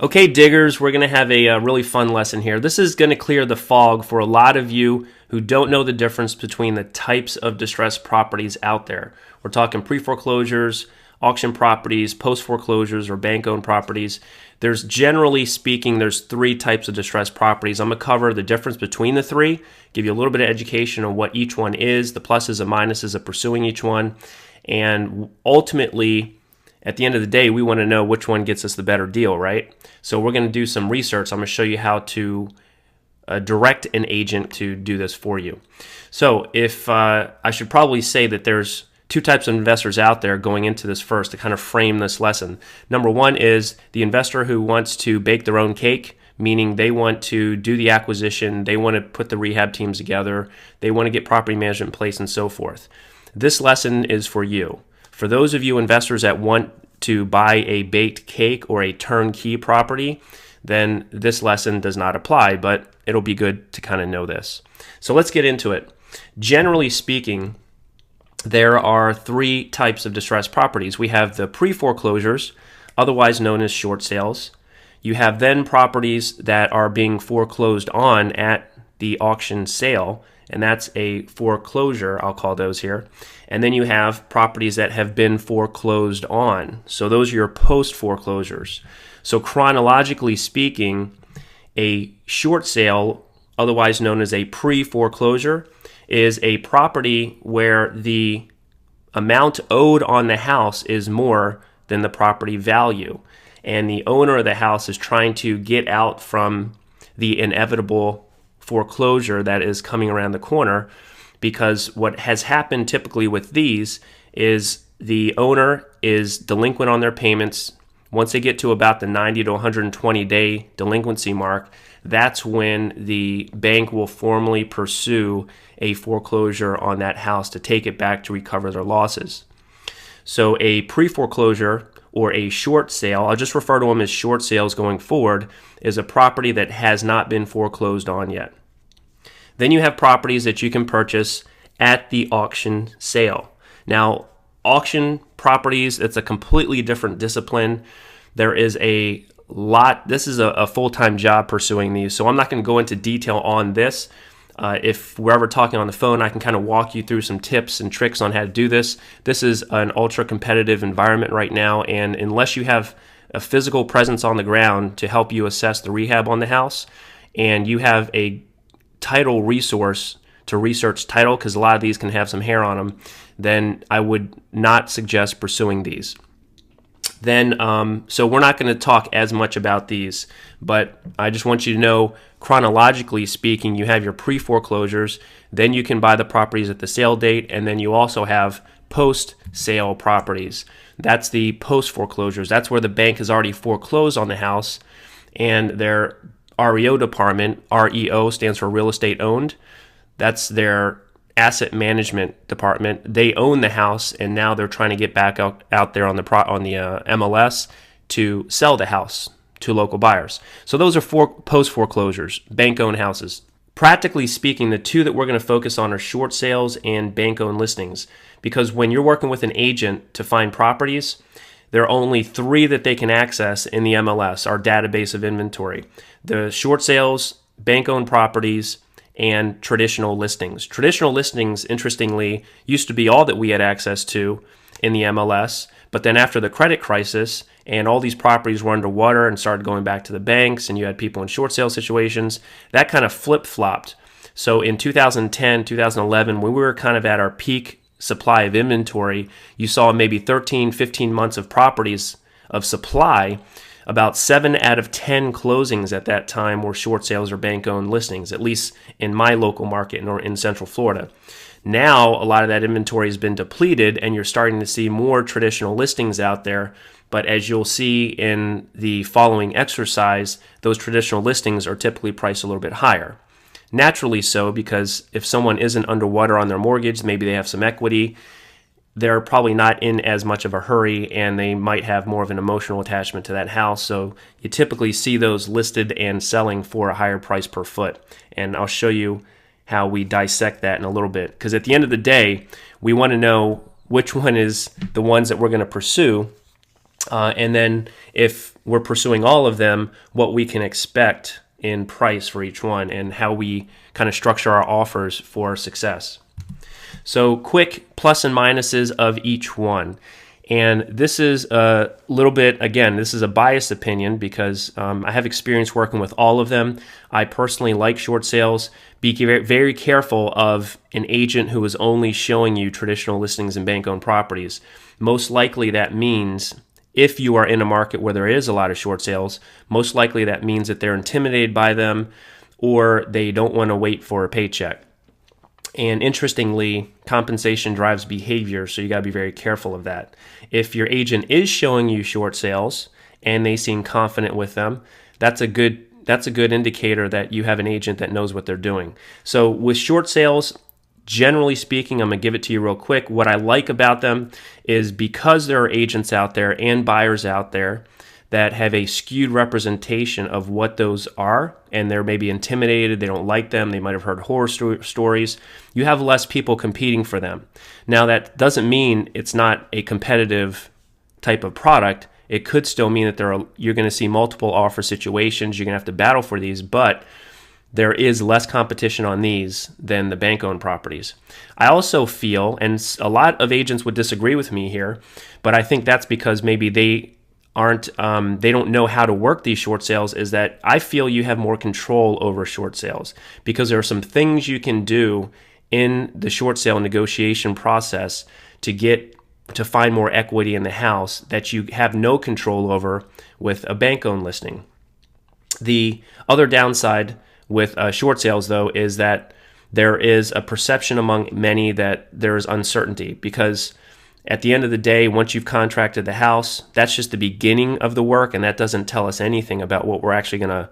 Okay, diggers, we're going to have a really fun lesson here. This is going to clear the fog for a lot of you who don't know the difference between the types of distressed properties out there. We're talking pre-foreclosures, auction properties, post-foreclosures, or bank-owned properties. Generally speaking, there's three types of distressed properties. I'm going to cover the difference between the three, give you a little bit of education on what each one is, the pluses and minuses of pursuing each one, and ultimately, at the end of the day, we want to know which one gets us the better deal, right? So we're going to do some research. I'm going to show you how to direct an agent to do this for you. So if I should probably say that there's two types of investors out there going into this first to kind of frame this lesson. Number one is the investor who wants to bake their own cake, meaning they want to do the acquisition, they want to put the rehab teams together, they want to get property management in place and so forth. This lesson is for you. For those of you investors that want to buy a baked cake or a turnkey property, then this lesson does not apply, but it'll be good to kind of know this. So let's get into it. Generally speaking, there are three types of distressed properties. We have the pre-foreclosures, otherwise known as short sales. You have then properties that are being foreclosed on at the auction sale, and that's a foreclosure, I'll call those here. And then you have properties that have been foreclosed on. So those are your post-foreclosures. So chronologically speaking, a short sale, otherwise known as a pre-foreclosure, is a property where the amount owed on the house is more than the property value. And the owner of the house is trying to get out from the inevitable foreclosure that is coming around the corner, because what has happened typically with these is the owner is delinquent on their payments. Once they get to about the 90 to 120 day delinquency mark, that's when the bank will formally pursue a foreclosure on that house to take it back to recover their losses. So a pre-foreclosure or a short sale, I'll just refer to them as short sales going forward, is a property that has not been foreclosed on yet. Then you have properties that you can purchase at the auction sale. Now, auction properties, it's a completely different discipline. There is a lot, this is a full-time job pursuing these, so I'm not going to go into detail on this. If we're ever talking on the phone, I can kind of walk you through some tips and tricks on how to do this. This is an ultra-competitive environment right now, and unless you have a physical presence on the ground to help you assess the rehab on the house, and you have a title resource to research title, because a lot of these can have some hair on them, then I would not suggest pursuing these. Then, so we're not going to talk as much about these, but I just want you to know, chronologically speaking, you have your pre-foreclosures, then you can buy the properties at the sale date, and then you also have post-sale properties. That's the post-foreclosures. That's where the bank has already foreclosed on the house, and their REO department, REO stands for real estate owned, that's their asset management department. They own the house, and now they're trying to get back out there on the MLS to sell the house to local buyers. So those are post foreclosures, bank owned houses. Practically speaking, the two that we're going to focus on are short sales and bank owned listings, because when you're working with an agent to find properties, there are only three that they can access in the MLS, our database of inventory: the short sales, bank owned properties, and traditional listings. Traditional listings, interestingly, used to be all that we had access to in the MLS, but then after the credit crisis and all these properties were underwater and started going back to the banks, and you had people in short sale situations, that kind of flip-flopped. So in 2010, 2011, when we were kind of at our peak supply of inventory, you saw maybe 13, 15 months of properties of supply. About 7 out of 10 closings at that time were short sales or bank-owned listings, at least in my local market in Central Florida. Now, a lot of that inventory has been depleted, and you're starting to see more traditional listings out there. But as you'll see in the following exercise, those traditional listings are typically priced a little bit higher. Naturally so, because if someone isn't underwater on their mortgage, maybe they have some equity, they're probably not in as much of a hurry, and they might have more of an emotional attachment to that house. So you typically see those listed and selling for a higher price per foot. And I'll show you how we dissect that in a little bit. Because at the end of the day, we want to know which one is the ones that we're going to pursue. and then if we're pursuing all of them, what we can expect in price for each one and how we kind of structure our offers for success. So quick plus and minuses of each one. And this is a little bit, again, this is a biased opinion because I have experience working with all of them. I personally like short sales. Be very careful of an agent who is only showing you traditional listings and bank-owned properties. Most likely that means if you are in a market where there is a lot of short sales, most likely that means that they're intimidated by them or they don't want to wait for a paycheck. And interestingly, compensation drives behavior, so you got to be very careful of that. If your agent is showing you short sales and they seem confident with them, that's a good indicator that you have an agent that knows what they're doing. So with short sales, generally speaking, I'm going to give it to you real quick. What I like about them is because there are agents out there and buyers out there that have a skewed representation of what those are, and they're maybe intimidated, they don't like them, they might have heard horror stories, you have less people competing for them. Now, that doesn't mean it's not a competitive type of product. It could still mean that you're going to see multiple offer situations, you're going to have to battle for these, but there is less competition on these than the bank-owned properties. I also feel, and a lot of agents would disagree with me here, but I think that's because maybe they don't know how to work these short sales, is that I feel you have more control over short sales because there are some things you can do in the short sale negotiation process to find more equity in the house that you have no control over with a bank-owned listing. The other downside with short sales, though, is that there is a perception among many that there is uncertainty because at the end of the day, once you've contracted the house, that's just the beginning of the work, and that doesn't tell us anything about what we're actually going to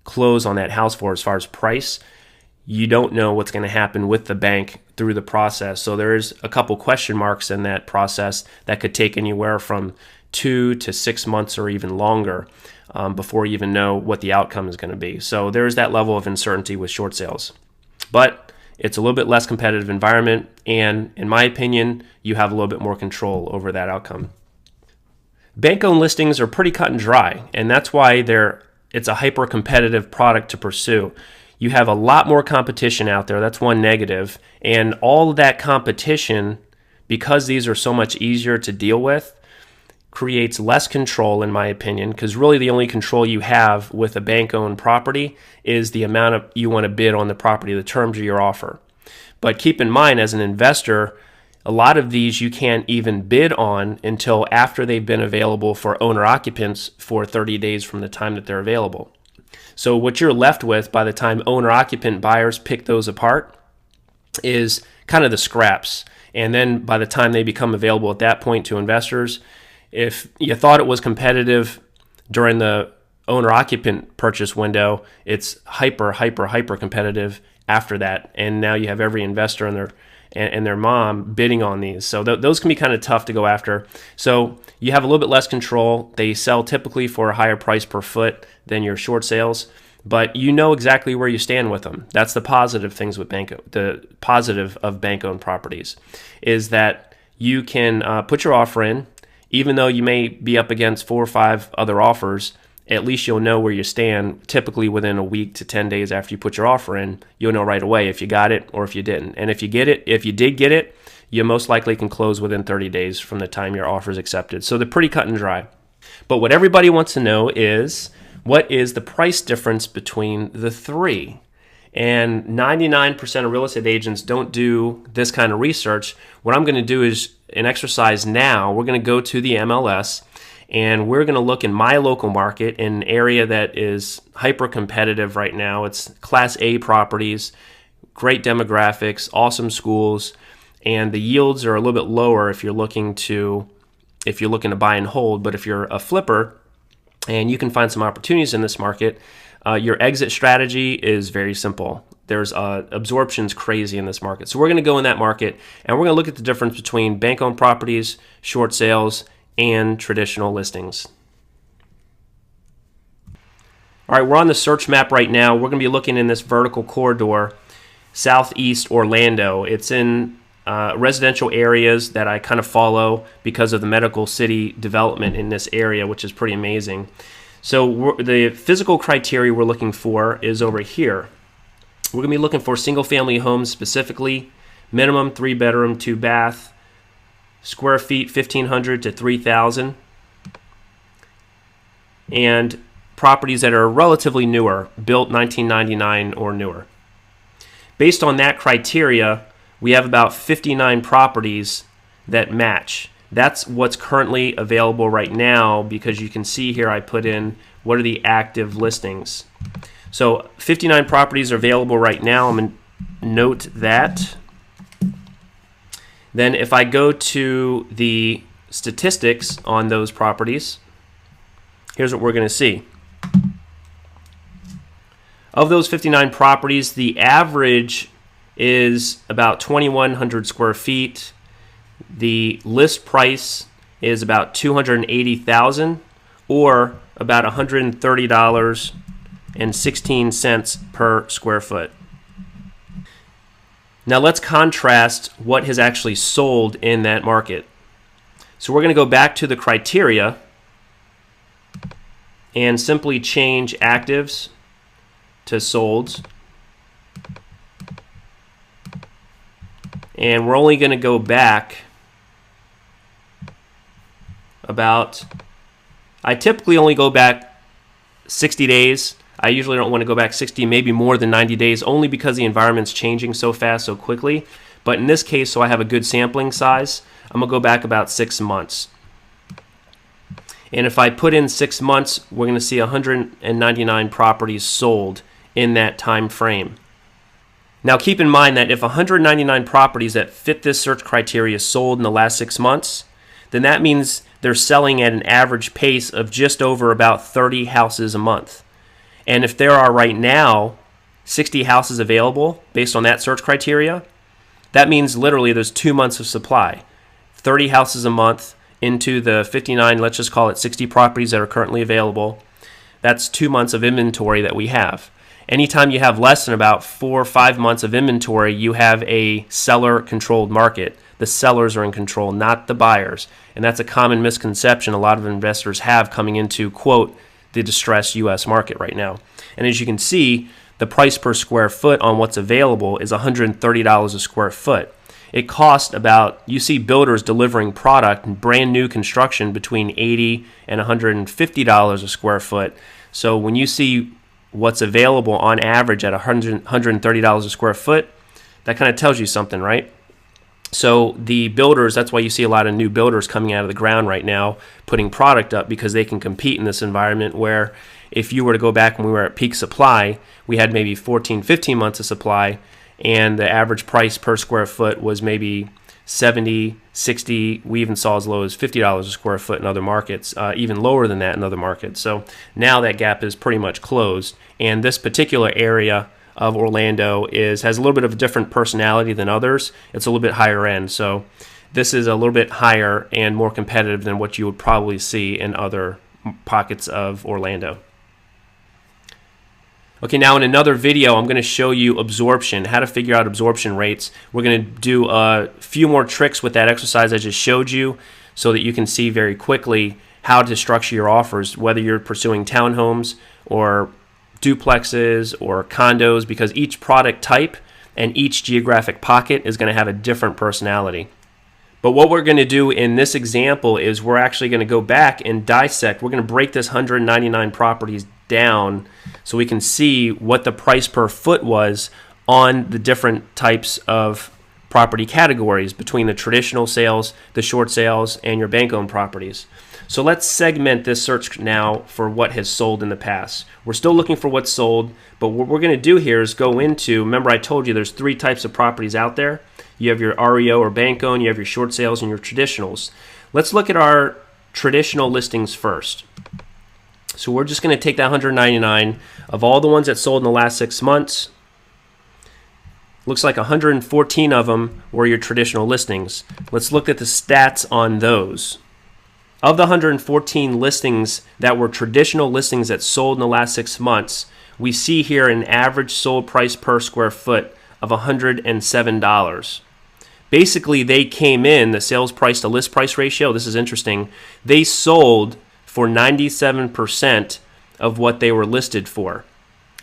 close on that house for as far as price. You don't know what's going to happen with the bank through the process. So there is a couple question marks in that process that could take anywhere from 2 to 6 months or even longer before you even know what the outcome is going to be. So there is that level of uncertainty with short sales. But it's a little bit less competitive environment, and in my opinion, you have a little bit more control over that outcome. Bank-owned listings are pretty cut and dry, and that's why it's a hyper-competitive product to pursue. You have a lot more competition out there. That's one negative, and all of that competition, because these are so much easier to deal with, creates less control, in my opinion, because really the only control you have with a bank-owned property is the amount you want to bid on the property, the terms of your offer. But keep in mind, as an investor, a lot of these you can't even bid on until after they've been available for owner-occupants for 30 days from the time that they're available. So what you're left with by the time owner-occupant buyers pick those apart is kind of the scraps. And then by the time they become available at that point to investors, if you thought it was competitive during the owner-occupant purchase window, it's hyper competitive after that. And now you have every investor and their mom bidding on these. So those can be kind of tough to go after. So you have a little bit less control. They sell typically for a higher price per foot than your short sales, but you know exactly where you stand with them. That's the positive things with the positive of bank-owned properties is that you can put your offer in. Even though you may be up against 4 or 5 other offers, at least you'll know where you stand. Typically within a week to 10 days after you put your offer in, you'll know right away if you got it or if you didn't. And if you did get it, you most likely can close within 30 days from the time your offer is accepted. So they're pretty cut and dry. But what everybody wants to know is, what is the price difference between the three? And 99% of real estate agents don't do this kind of research. What I'm going to do is an exercise now. We're going to go to the MLS and we're going to look in my local market in an area that is hyper competitive right now. It's Class A properties, great demographics, awesome schools, and the yields are a little bit lower if you're looking to buy and hold. But if you're a flipper and you can find some opportunities in this market, your exit strategy is very simple. There's absorption's crazy in this market. So we're going to go in that market and we're going to look at the difference between bank-owned properties, short sales, and traditional listings. All right, we're on the search map right now. We're going to be looking in this vertical corridor, southeast Orlando. It's in residential areas that I kind of follow because of the medical city development in this area, which is pretty amazing. So the physical criteria we're looking for is over here. We're going to be looking for single-family homes specifically, minimum 3-bedroom, 2-bath, square feet 1,500 to 3,000, and properties that are relatively newer, built 1999 or newer. Based on that criteria, we have about 59 properties that match. That's what's currently available right now, because you can see here I put in what are the active listings. So 59 properties are available right now. I'm going to note that. Then if I go to the statistics on those properties, here's what we're going to see. Of those 59 properties, the average is about 2,100 square feet. The list price is about $280,000, or about $130.16 per square foot. Now let's contrast what has actually sold in that market. So we're going to go back to the criteria and simply change actives to solds. And we're only going to go back about, I typically only go back 60 days. I usually don't want to go back 60, maybe more than 90 days, only because the environment's changing so fast, so quickly. But in this case, so I have a good sampling size, I'm going to go back about 6 months. And if I put in 6 months, we're going to see 199 properties sold in that time frame. Now keep in mind that if 199 properties that fit this search criteria sold in the last 6 months, then that means they're selling at an average pace of just over about 30 houses a month. And if there are right now 60 houses available based on that search criteria, that means literally there's 2 months of supply. 30 houses a month into the 59, let's just call it 60 properties that are currently available. That's 2 months of inventory that we have. Anytime you have less than about 4 or 5 months of inventory, you have a seller-controlled market. The sellers are in control, not the buyers. And that's a common misconception a lot of investors have coming into, quote, the distressed U.S. market right now. And as you can see, the price per square foot on what's available is $130 a square foot. It costs about, you see builders delivering product in brand new construction between $80 and $150 a square foot. So when you see what's available on average at $130 a square foot, that kind of tells you something, right? So the builders, that's why you see a lot of new builders coming out of the ground right now, putting product up, because they can compete in this environment where if you were to go back when we were at peak supply, we had maybe 14, 15 months of supply, and the average price per square foot was maybe 70, 60, we even saw as low as $50 a square foot in other markets, even lower than that in other markets. So now that gap is pretty much closed, and this particular area of Orlando has a little bit of a different personality than others. It's a little bit higher end, so this is a little bit higher and more competitive than what you would probably see in other pockets of Orlando. Okay, now in another video, I'm going to show you absorption, how to figure out absorption rates. We're going to do a few more tricks with that exercise I just showed you so that you can see very quickly how to structure your offers, whether you're pursuing townhomes or duplexes or condos, because each product type and each geographic pocket is going to have a different personality. But what we're going to do in this example is we're actually going to go back and dissect. We're going to break this 199 properties down so we can see what the price per foot was on the different types of property categories between the traditional sales, the short sales, and your bank-owned properties. So let's segment this search now for what has sold in the past. We're still looking for what's sold, but what we're going to do here is go into, remember I told you there's 3 types of properties out there. You have your REO or bank-owned, you have your short sales, and your traditionals. Let's look at our traditional listings first. So we're just going to take that 199 of all the ones that sold in the last 6 months. Looks like 114 of them were your traditional listings. Let's look at the stats on those. Of the 114 listings that were traditional listings that sold in the last 6 months, we see here an average sold price per square foot of $107. basically they came in, the sales price to list price ratio, this is interesting, they sold for 97% of what they were listed for.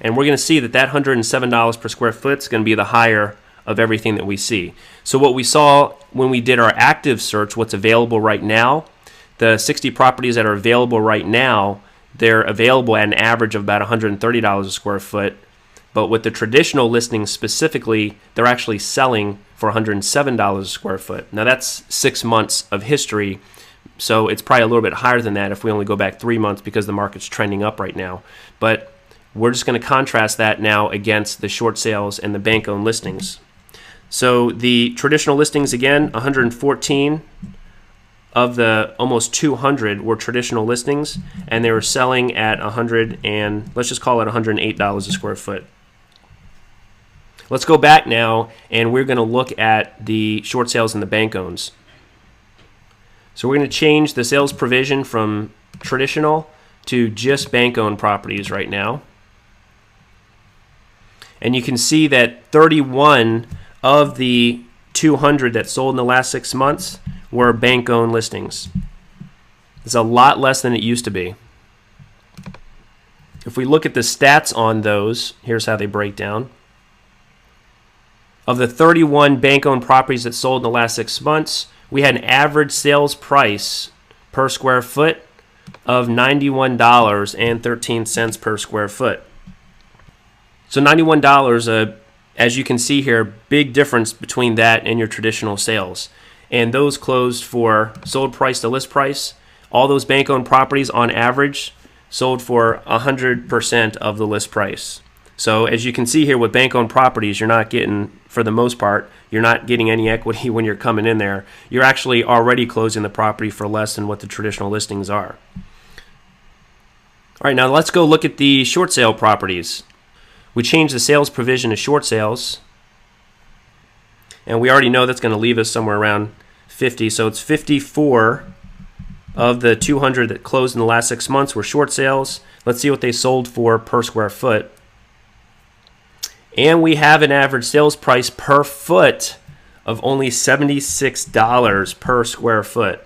And we're going to see that that $107 per square foot is going to be the higher of everything that we see. So what we saw when we did our active search, what's available right now, the 60 properties that are available right now, they're available at an average of about $130 a square foot. But with the traditional listings specifically, they're actually selling for $107 a square foot. Now that's 6 months of history, so it's probably a little bit higher than that if we only go back 3 months because the market's trending up right now. But we're just going to contrast that now against the short sales and the bank-owned listings. So the traditional listings, again, 114 of the almost 200 were traditional listings, and they were selling at let's just call it $108 a square foot. Let's go back now, and we're going to look at the short sales and the bank owns. So we're going to change the sales provision from traditional to just bank-owned properties right now. And you can see that 31 of the 200 that sold in the last 6 months were bank-owned listings. It's a lot less than it used to be. If we look at the stats on those, here's how they break down. Of the 31 bank-owned properties that sold in the last 6 months, we had an average sales price per square foot of $91.13 per square foot. So $91, as you can see here, big difference between that and your traditional sales. And those closed for sold price to list price. All those bank-owned properties on average sold for 100% of the list price. So as you can see here with bank-owned properties, you're not getting, for the most part, you're not getting any equity when you're coming in there. You're actually already closing the property for less than what the traditional listings are. All right, now let's go look at the short sale properties. We changed the sales provision to short sales, and we already know that's going to leave us somewhere around 50. So it's 54 of the 200 that closed in the last 6 months were short sales. Let's see what they sold for per square foot. And we have an average sales price per foot of only $76 per square foot.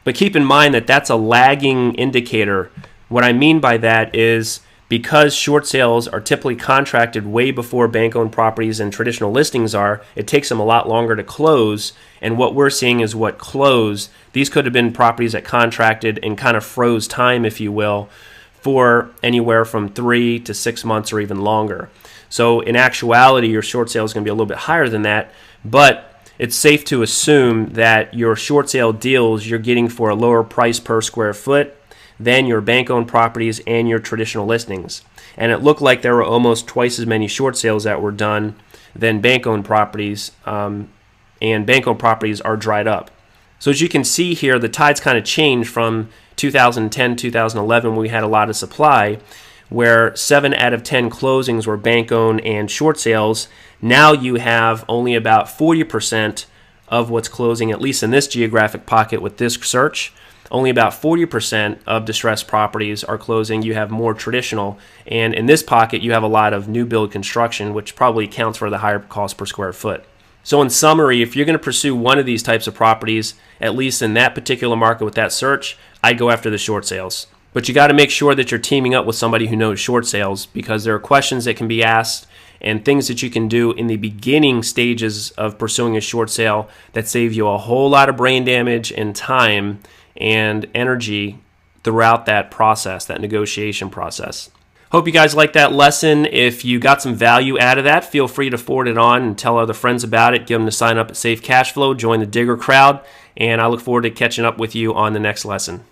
But keep in mind that that's a lagging indicator. What I mean by that is because short sales are typically contracted way before bank-owned properties and traditional listings are, it takes them a lot longer to close. And what we're seeing is what closed. These could have been properties that contracted and kind of froze time, if you will, for anywhere from 3 to 6 months or even longer. So in actuality, your short sale is going to be a little bit higher than that, but it's safe to assume that your short sale deals you're getting for a lower price per square foot than your bank-owned properties and your traditional listings. And it looked like there were almost twice as many short sales that were done than bank-owned properties, and bank-owned properties are dried up. So as you can see here, the tides kind of changed from 2010, 2011 when we had a lot of supply, where 7 out of 10 closings were bank-owned and short sales. Now you have only about 40% of what's closing, at least in this geographic pocket with this search. Only about 40% of distressed properties are closing. You have more traditional. And in this pocket, you have a lot of new build construction, which probably accounts for the higher cost per square foot. So in summary, if you're going to pursue one of these types of properties, at least in that particular market with that search, I'd go after the short sales. But you got to make sure that you're teaming up with somebody who knows short sales, because there are questions that can be asked and things that you can do in the beginning stages of pursuing a short sale that save you a whole lot of brain damage and time and energy throughout that process, that negotiation process. Hope you guys liked that lesson. If you got some value out of that, feel free to forward it on and tell other friends about it. Give them to sign up at Safe Cashflow, join the Digger crowd, and I look forward to catching up with you on the next lesson.